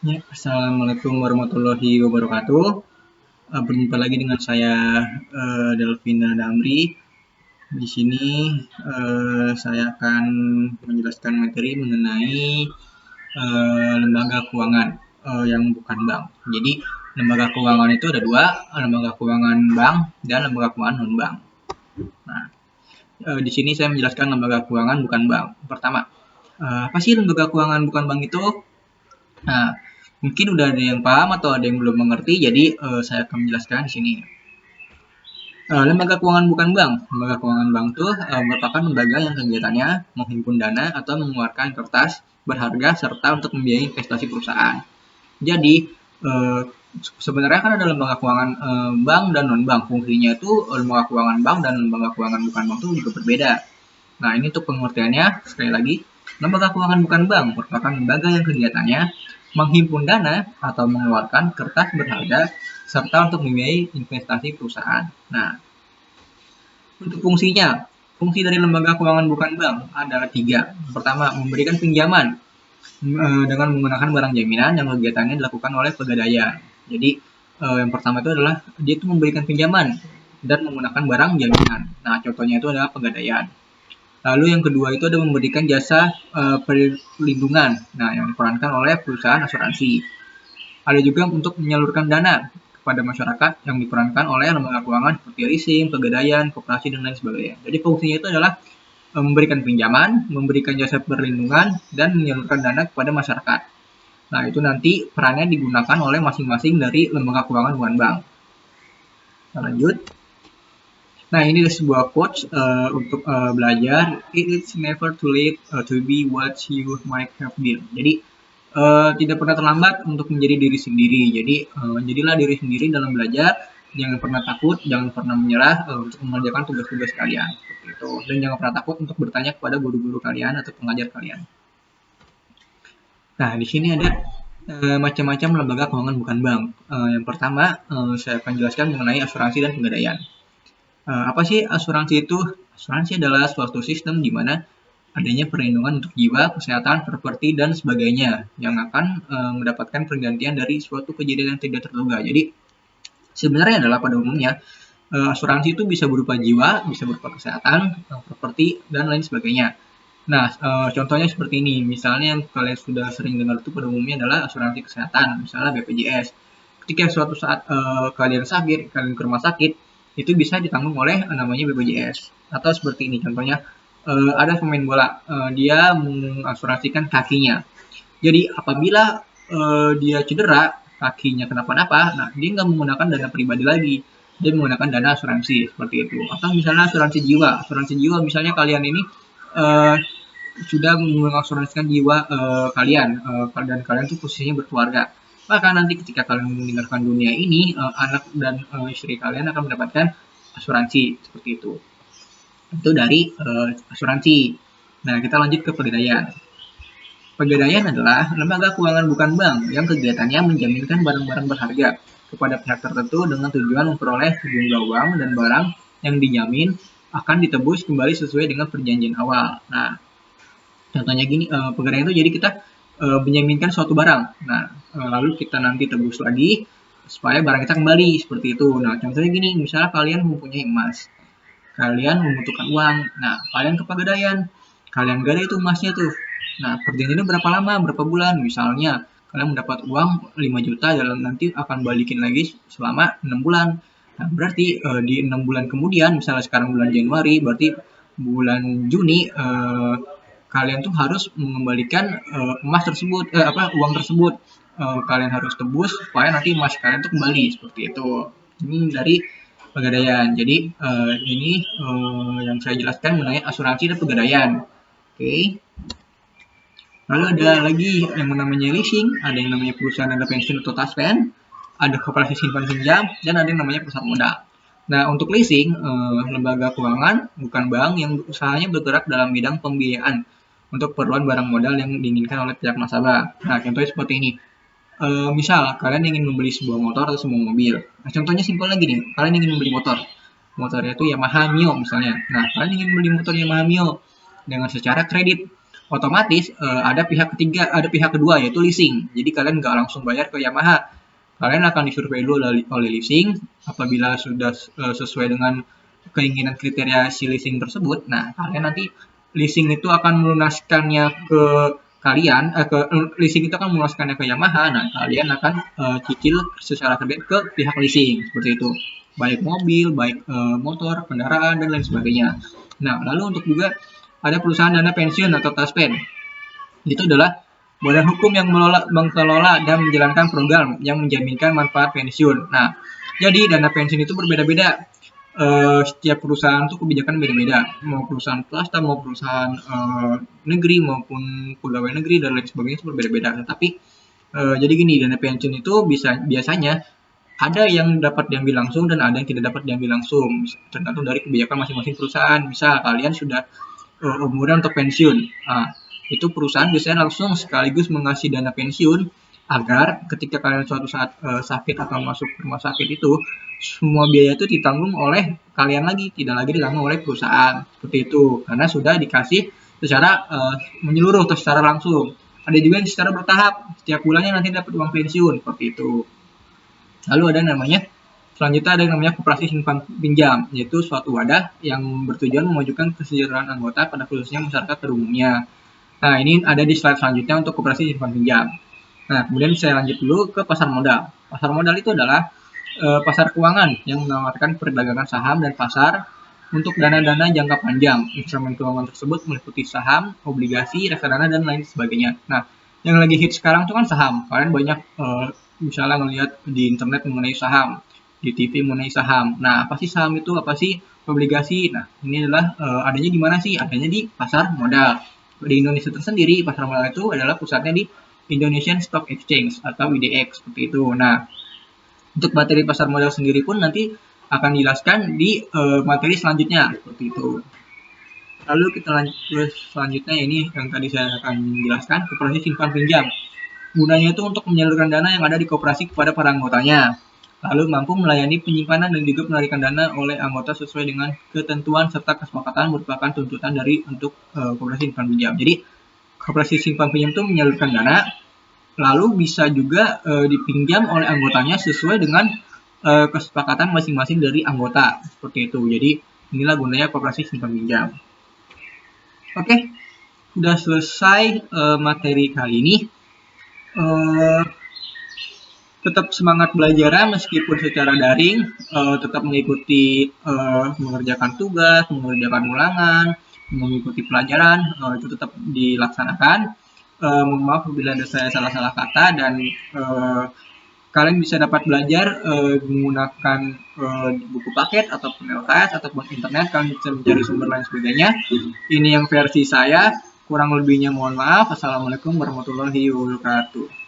Ya, Assalamualaikum warahmatullahi wabarakatuh. Berjumpa lagi dengan saya Delvina Damri. Di sini saya akan menjelaskan materi mengenai lembaga keuangan yang bukan bank. Jadi lembaga keuangan itu ada dua, lembaga keuangan bank dan lembaga keuangan non bank. Nah, di sini saya menjelaskan lembaga keuangan bukan bank. Pertama, apa sih lembaga keuangan bukan bank itu? Nah, mungkin udah ada yang paham atau ada yang belum mengerti, jadi saya akan menjelaskan di sini. Lembaga keuangan bukan bank. Lembaga keuangan bank itu merupakan lembaga yang kegiatannya menghimpun dana atau mengeluarkan kertas berharga serta untuk membiayai investasi perusahaan. Jadi sebenarnya kan ada lembaga keuangan bank dan non bank. Fungsinya itu lembaga keuangan bank dan lembaga keuangan bukan bank itu juga berbeda. Nah, ini untuk pengertiannya sekali lagi, lembaga keuangan bukan bank merupakan lembaga yang kegiatannya menghimpun dana atau mengeluarkan kertas berharga serta untuk membiayai investasi perusahaan. Nah, untuk fungsinya, fungsi dari lembaga keuangan bukan bank adalah tiga. Pertama, memberikan pinjaman dengan menggunakan barang jaminan yang kegiatannya dilakukan oleh pegadaian. Jadi yang pertama itu adalah dia itu memberikan pinjaman dan menggunakan barang jaminan. Nah, contohnya itu adalah pegadaian. Lalu yang kedua itu ada memberikan jasa perlindungan, nah yang diperankan oleh perusahaan asuransi. Ada juga untuk menyalurkan dana kepada masyarakat yang diperankan oleh lembaga keuangan seperti leasing, pegadaian, koperasi dan lain sebagainya. Jadi fungsinya itu adalah memberikan pinjaman, memberikan jasa perlindungan, dan menyalurkan dana kepada masyarakat. Nah, itu nanti perannya digunakan oleh masing-masing dari lembaga keuangan bukan bank. Kita lanjut. Nah, ini adalah sebuah quotes untuk belajar. It's never too late to be what you might have been. Jadi, tidak pernah terlambat untuk menjadi diri sendiri. Jadi, jadilah diri sendiri dalam belajar. Jangan pernah takut, jangan pernah menyerah untuk mengerjakan tugas-tugas kalian. Seperti itu. Dan jangan pernah takut untuk bertanya kepada guru-guru kalian atau pengajar kalian. Nah, di sini ada macam-macam lembaga keuangan bukan bank. Yang pertama, saya akan jelaskan mengenai asuransi dan pegadaian. Apa sih asuransi itu? Asuransi adalah suatu sistem di mana adanya perlindungan untuk jiwa, kesehatan, properti, dan sebagainya yang akan mendapatkan pergantian dari suatu kejadian yang tidak terduga. Jadi sebenarnya adalah pada umumnya asuransi itu bisa berupa jiwa, bisa berupa kesehatan, properti, dan lain sebagainya. Nah, contohnya seperti ini. Misalnya yang kalian sudah sering dengar itu pada umumnya adalah asuransi kesehatan, misalnya BPJS. Ketika suatu saat kalian sakit, kalian ke rumah sakit, itu bisa ditanggung oleh namanya BPJS. Atau seperti ini, contohnya ada pemain bola, dia mengasuransikan kakinya. Jadi apabila dia cedera, kakinya kenapa-napa, nah dia nggak menggunakan dana pribadi lagi, dia menggunakan dana asuransi seperti itu. Atau misalnya asuransi jiwa misalnya kalian ini sudah mengasuransikan jiwa kalian dan kalian tuh posisinya berkeluarga. Maka nanti ketika kalian meninggalkan dunia ini, anak dan istri kalian akan mendapatkan asuransi seperti itu. Itu dari asuransi. Nah, kita lanjut ke pegadaian. Pegadaian adalah lembaga keuangan bukan bank yang kegiatannya menjaminkan barang-barang berharga kepada pihak tertentu dengan tujuan memperoleh sejumlah uang dan barang yang dijamin akan ditebus kembali sesuai dengan perjanjian awal. Nah, contohnya gini, pegadaian itu jadi kita menjaminkan suatu barang. Nah, lalu kita nanti tebus lagi supaya barang kita kembali seperti itu. Nah, contohnya gini, misalnya kalian mempunyai emas, kalian membutuhkan uang. Nah, kalian ke pegadaian, kalian gada itu emasnya tuh. Nah, perjanjiannya berapa lama, berapa bulan? Misalnya, kalian mendapat uang 5 juta dalam nanti akan balikin lagi selama 6 bulan. Nah, berarti di 6 bulan kemudian, misalnya sekarang bulan Januari, berarti bulan Juni kalian tuh harus mengembalikan emas tersebut, uang tersebut. Kalian harus tebus supaya nanti emas kalian tuh kembali seperti itu. Ini dari pegadaian. Jadi ini yang saya jelaskan mengenai asuransi dan pegadaian. Oke. Lalu ada lagi yang namanya leasing, ada yang namanya perusahaan dana pensiun atau taspen, ada koperasi simpan pinjam, dan ada yang namanya perusahaan modal. Nah, untuk leasing, lembaga keuangan bukan bank yang usahanya bergerak dalam bidang pembiayaan untuk keperluan barang modal yang diinginkan oleh pihak nasabah. Nah, contohnya seperti ini. Misal, kalian ingin membeli sebuah motor atau sebuah mobil. Nah, contohnya simpel lagi nih, kalian ingin membeli motor. Motornya itu Yamaha Mio misalnya. Nah, kalian ingin membeli motor Yamaha Mio dengan secara kredit. otomatis ada pihak ketiga, ada pihak kedua yaitu leasing. Jadi kalian nggak langsung bayar ke Yamaha, kalian akan disurvei dulu oleh leasing. Apabila sudah sesuai dengan keinginan kriteria si leasing tersebut, nah kalian nanti leasing itu akan melunaskannya ke kalian, leasing itu akan melunaskannya ke Yamaha. Nah kalian akan cicil secara kredit ke pihak leasing seperti itu, baik mobil, baik motor, kendaraan dan lain sebagainya. Nah lalu untuk juga ada perusahaan dana pensiun atau TASPEN. Itu adalah badan hukum yang mengelola dan menjalankan program yang menjaminkan manfaat pensiun. Nah, jadi dana pensiun itu berbeda-beda. Setiap perusahaan itu kebijakan beda-beda. Mau perusahaan swasta, mau perusahaan negeri, maupun pegawai negeri dan lain sebagainya itu berbeda-beda. Tapi jadi gini, dana pensiun itu biasanya ada yang dapat diambil langsung dan ada yang tidak dapat diambil langsung. Tergantung dari kebijakan masing-masing perusahaan. Misal kalian sudah umurnya untuk pensiun. Nah, itu perusahaan biasanya langsung sekaligus mengasih dana pensiun agar ketika kalian suatu saat sakit atau masuk rumah sakit itu semua biaya itu ditanggung oleh kalian lagi, tidak lagi ditanggung oleh perusahaan seperti itu, karena sudah dikasih secara menyeluruh atau secara langsung. Ada juga yang secara bertahap, setiap bulannya nanti dapat uang pensiun seperti itu. Lalu ada namanya selanjutnya ada yang namanya koperasi simpan pinjam, yaitu suatu wadah yang bertujuan memajukan kesejahteraan anggota pada khususnya masyarakat pada umumnya. Nah, ini ada di slide selanjutnya untuk koperasi simpan pinjam. Nah, kemudian saya lanjut dulu ke pasar modal. Pasar modal itu adalah pasar keuangan yang menawarkan perdagangan saham dan pasar untuk dana-dana jangka panjang. Instrumen keuangan tersebut meliputi saham, obligasi, reksadana, dan lain sebagainya. Nah, yang lagi hit sekarang itu kan saham. Kalian banyak misalnya ngelihat di internet mengenai saham, di TV mengenai saham. Nah, apa sih saham itu? Apa sih obligasi? Nah, ini adalah adanya di mana sih? Adanya di pasar modal. Di Indonesia tersendiri, pasar modal itu adalah pusatnya di Indonesian Stock Exchange atau IDX seperti itu. Nah, untuk materi pasar modal sendiri pun nanti akan dijelaskan di materi selanjutnya seperti itu. Lalu kita lanjut ke selanjutnya, ini yang tadi saya akan jelaskan, koperasi simpan pinjam. Gunanya itu untuk menyalurkan dana yang ada di koperasi kepada para anggotanya, lalu mampu melayani penyimpanan dan juga penarikan dana oleh anggota sesuai dengan ketentuan serta kesepakatan merupakan tuntutan dari untuk koperasi simpan pinjam. Jadi koperasi simpan pinjam itu menyalurkan dana, lalu bisa juga dipinjam oleh anggotanya sesuai dengan kesepakatan masing-masing dari anggota seperti itu. Jadi inilah gunanya koperasi simpan pinjam. Oke, sudah selesai materi kali ini. Tetap semangat belajar meskipun secara daring, tetap mengikuti mengerjakan tugas, mengerjakan ulangan, mengikuti pelajaran, itu tetap dilaksanakan. Mohon maaf apabila ada saya salah-salah kata, dan kalian bisa dapat belajar menggunakan buku paket ataupun LKS ataupun internet. Kalian bisa mencari sumber lain sebagainya. Ini yang versi saya, kurang lebihnya mohon maaf. Assalamualaikum warahmatullahi wabarakatuh.